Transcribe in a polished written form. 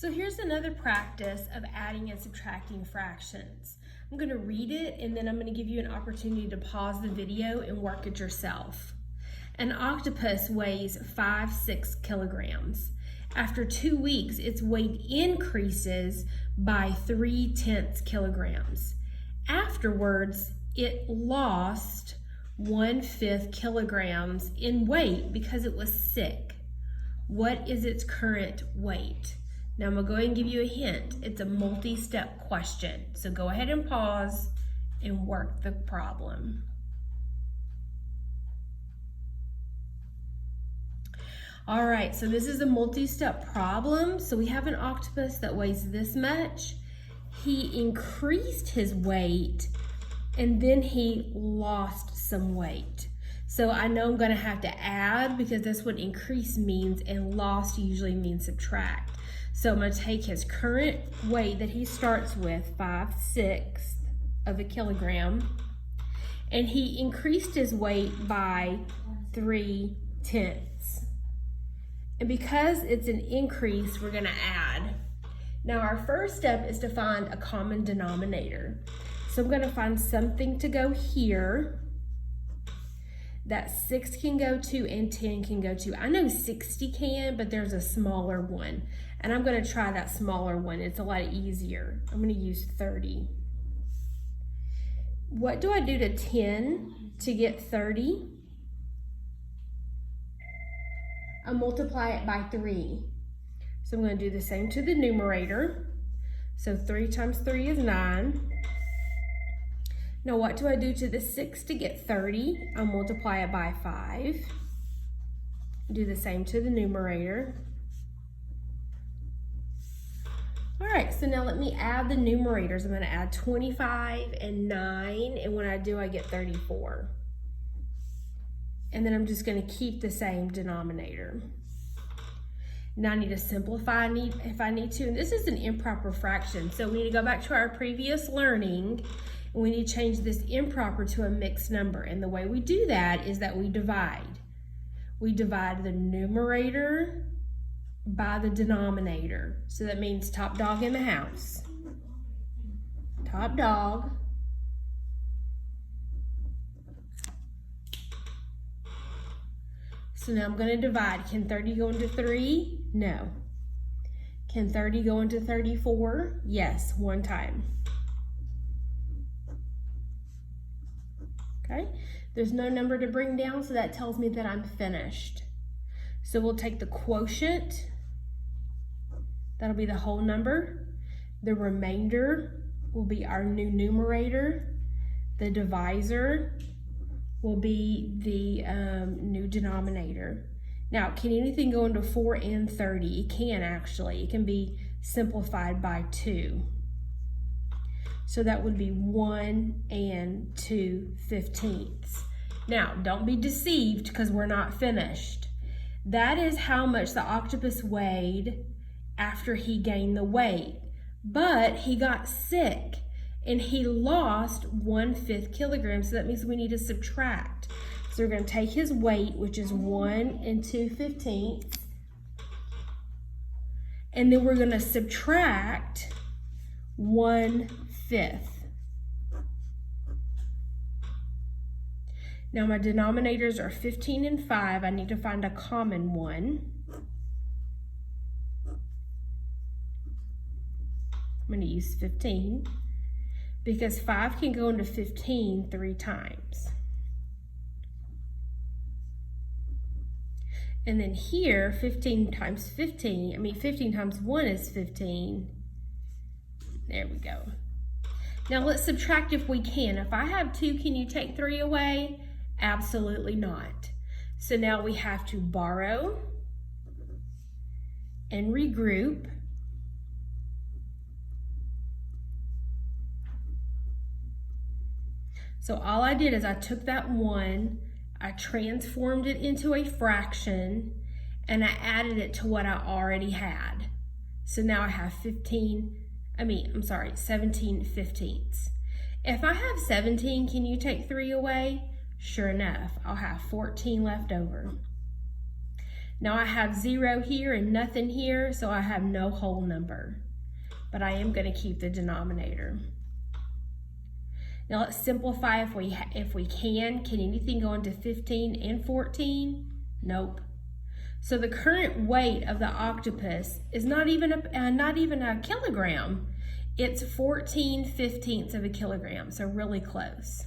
So here's another practice of adding and subtracting fractions. I'm going to read it and then I'm going to give you an opportunity to pause the video and work it yourself. An octopus weighs 5-6 kilograms. After 2 weeks, its weight increases by 3/10 kilograms. Afterwards, it lost 1/5 kilograms in weight because it was sick. What is its current weight? Now I'm going to go ahead and give you a hint. It's a multi-step question. So go ahead and pause and work the problem. All right, so this is a multi-step problem. So we have an octopus that weighs this much. He increased his weight and then he lost some weight. So I know I'm gonna have to add because that's what increase means, and lost usually means subtract. So I'm gonna take his current weight that he starts with, 5/6 of a kilogram, and he increased his weight by 3/10. And because it's an increase, we're gonna add. Now our first step is to find a common denominator. So I'm gonna find something to go here that 6 can go to and 10 can go to. I know 60 can, but there's a smaller one. And I'm gonna try that smaller one. It's a lot easier. I'm gonna use 30. What do I do to 10 to get 30? I multiply it by 3. So I'm gonna do the same to the numerator. So 3 times 3 is 9. Now what do I do to the 6 to get 30? I'll multiply it by 5. Do the same to the numerator. All right, so now let me add the numerators. I'm gonna add 25 and 9, and when I do, I get 34. And then I'm just gonna keep the same denominator. Now I need to simplify if I need to, and this is an improper fraction, so we need to go back to our previous learning, and we need to change this improper to a mixed number. And the way we do that is that we divide. We divide the numerator by the denominator. So that means top dog in the house. Top dog. So now I'm gonna divide. Can 30 go into 3? No. Can 30 go into 34? Yes, one time. Okay, there's no number to bring down, so that tells me that I'm finished. So we'll take the quotient, that'll be the whole number. The remainder will be our new numerator. The divisor will be the new denominator. Now, can anything go into 4 and 30? It can actually. It can be simplified by 2. So that would be 1 and 2/15. Now, don't be deceived because we're not finished. That is how much the octopus weighed after he gained the weight. But he got sick and he lost 1/5 kilograms. So that means we need to subtract. So we're going to take his weight, which is 1 and 2/15. And then we're going to subtract 1/5. Now my denominators are 15 and 5. I need to find a common one. I'm going to use 15 because 5 can go into 15 3 times. And then here, 15 times 1 is 15. There we go. Now let's subtract if we can. If I have 2, can you take 3 away? Absolutely not. So now we have to borrow and regroup. So all I did is I took that 1, I transformed it into a fraction, and I added it to what I already had. So now I have 17/15. If I have 17, can you take 3 away? Sure enough, I'll have 14 left over. Now I have 0 here and nothing here, so I have no whole number. But I am going to keep the denominator. Now let's simplify if we can. Can anything go into 15 and 14? Nope. So the current weight of the octopus is not even a kilogram. It's 14/15 of a kilogram, so really close.